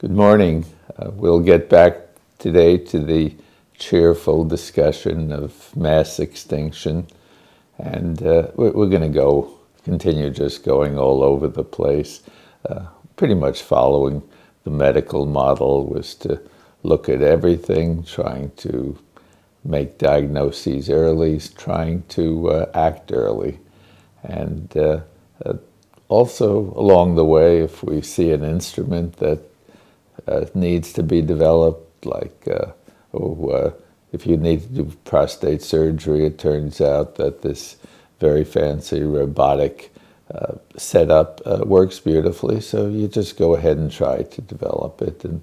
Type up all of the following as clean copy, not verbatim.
Good morning. We'll get back today to the cheerful discussion of mass extinction, and we're going to continue just going all over the place, pretty much following the medical model, was to look at everything, trying to make diagnoses early, trying to act early, and also along the way, if we see an instrument that needs to be developed, like if you need to do prostate surgery, it turns out that this very fancy robotic setup works beautifully, so you just go ahead and try to develop it, and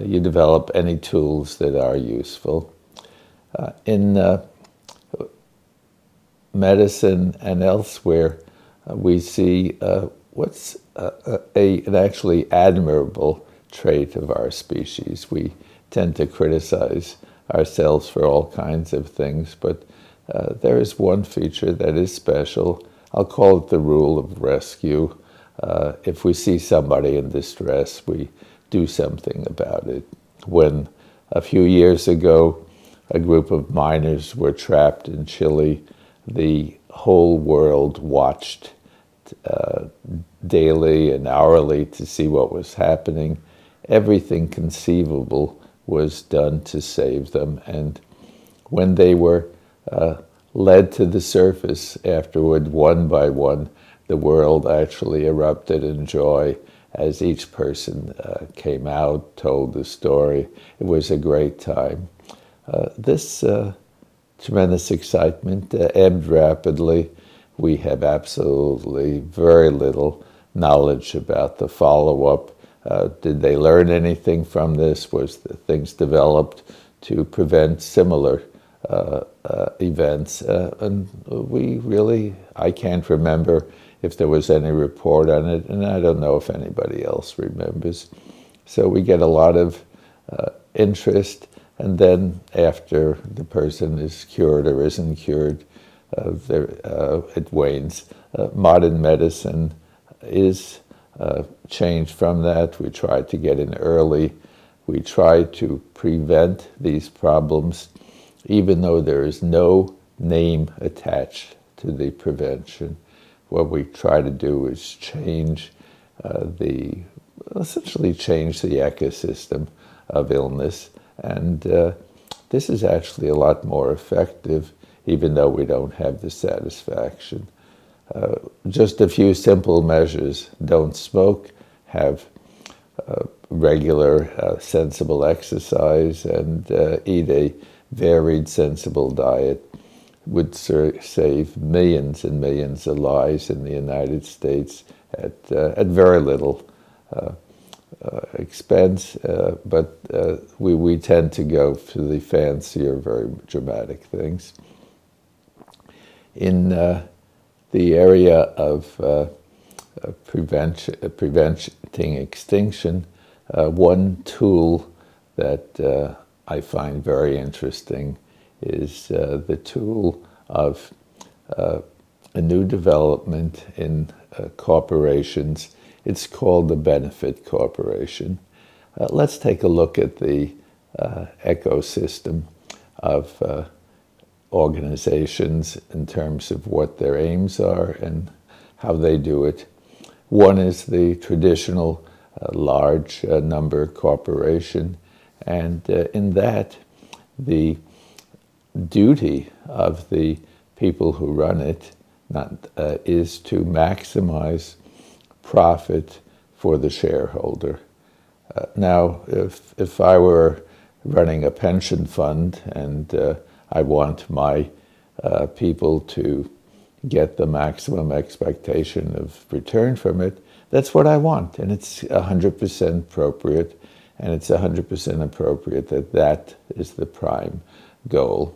you develop any tools that are useful. In medicine and elsewhere, we see what's an actually admirable trait of our species. We tend to criticize ourselves for all kinds of things, but there is one feature that is special. I'll call it the rule of rescue. If we see somebody in distress, we do something about it. When a few years ago a group of miners were trapped in Chile, the whole world watched daily and hourly to see what was happening. Everything conceivable was done to save them, and when they were led to the surface afterward, one by one, the world actually erupted in joy as each person came out, told the story. It was a great time. This tremendous excitement ebbed rapidly. We have absolutely very little knowledge about the follow-up. Did they learn anything from this? Was the things developed to prevent similar events? And I can't remember if there was any report on it, and I don't know if anybody else remembers. So we get a lot of interest, and then after the person is cured or isn't cured, it wanes. Modern medicine is changed from that. We try to get in early. We try to prevent these problems, even though there is no name attached to the prevention. What we try to do is essentially change the ecosystem of illness, and this is actually a lot more effective, even though we don't have the satisfaction. Just a few simple measures: don't smoke, have regular, sensible exercise, and eat a varied, sensible diet would save millions and millions of lives in the United States at very little expense, but we tend to go for the fancier, very dramatic things. In the area of preventing extinction, one tool that I find very interesting is the tool of a new development in corporations. It's called the benefit corporation. Let's take a look at the ecosystem of organizations in terms of what their aims are and how they do it. One is the traditional large number corporation, and in that, the duty of the people who run it is to maximize profit for the shareholder. Now, if I were running a pension fund and I want my people to get the maximum expectation of return from it, that's what I want, and it's 100% appropriate, and it's 100% appropriate that is the prime goal.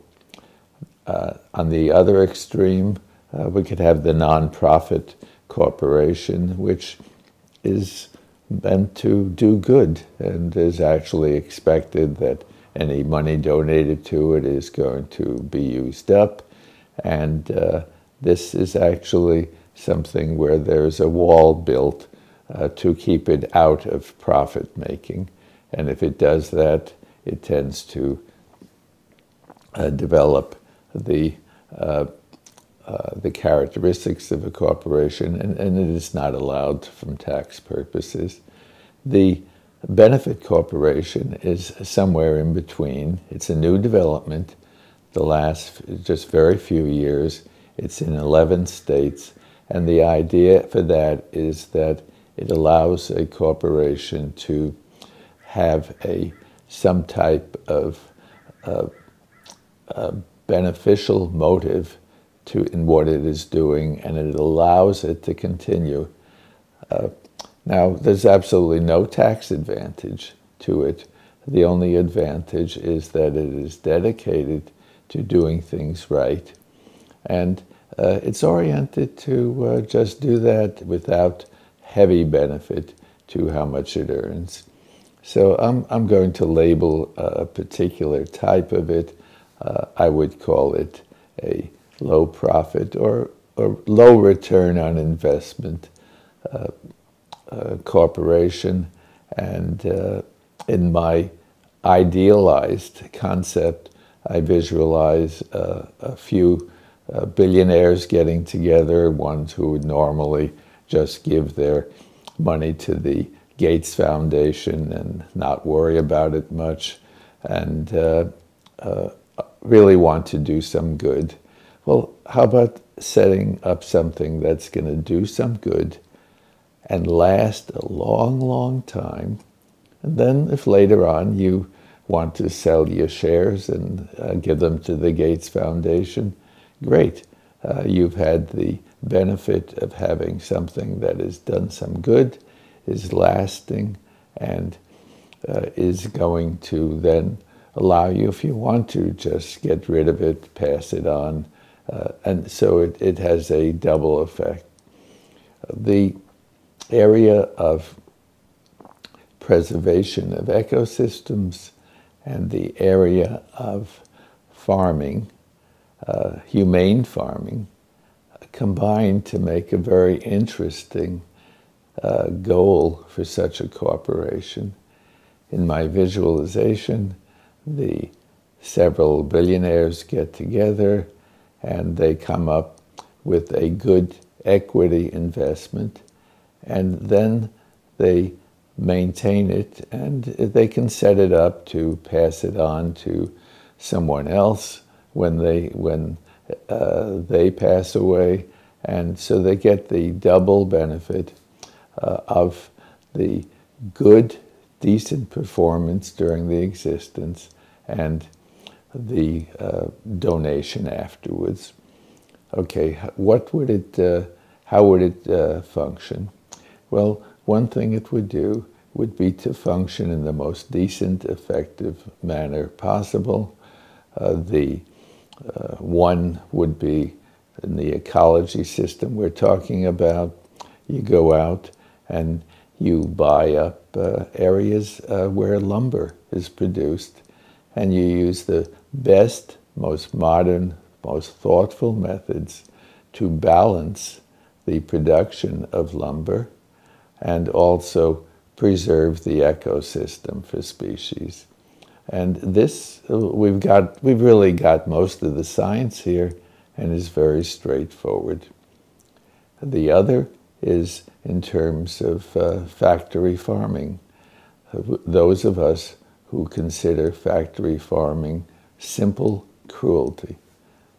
On the other extreme, we could have the nonprofit corporation, which is meant to do good and is actually expected that any money donated to it is going to be used up. And this is actually something where there's a wall built to keep it out of profit making. And if it does that, it tends to develop the characteristics of a corporation, and it is not allowed from tax purposes. The benefit corporation is somewhere in between. It's a new development. The last just very few years. It's in 11 states, and the idea for that is that it allows a corporation to have some type of beneficial motive in what it is doing, and it allows it to continue. Now, there's absolutely no tax advantage to it. The only advantage is that it is dedicated to doing things right, and it's oriented to just do that without heavy benefit to how much it earns. So I'm going to label a particular type of it. I would call it a low profit or low return on investment corporation. And in my idealized concept, I visualize a few billionaires getting together, ones who would normally just give their money to the Gates Foundation and not worry about it much, and really want to do some good. Well, how about setting up something that's going to do some good and last a long, long time? And then if later on you want to sell your shares and give them to the Gates Foundation, great. You've had the benefit of having something that has done some good, is lasting, and is going to then allow you, if you want to, just get rid of it, pass it on. And so it has a double effect. The area of preservation of ecosystems and the area of farming, humane farming, combine to make a very interesting goal for such a corporation. In my visualization, the several billionaires get together and they come up with a good equity investment, and then they maintain it, and they can set it up to pass it on to someone else when they pass away, and so they get the double benefit of the good, decent performance during the existence and the donation afterwards. Okay, how would it function? Well, one thing it would do would be to function in the most decent, effective manner possible. One would be in the ecology system we're talking about. You go out and you buy up areas where lumber is produced, and you use the best, most modern, most thoughtful methods to balance the production of lumber and also preserve the ecosystem for species. And this, we've really got most of the science here, and is very straightforward. The other is in terms of factory farming. Those of us who consider factory farming simple cruelty,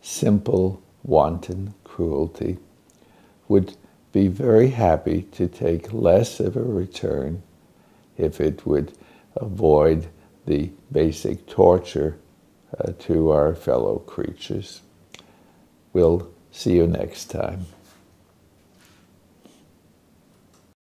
simple wanton cruelty, would be very happy to take less of a return if it would avoid the basic torture to our fellow creatures. We'll see you next time.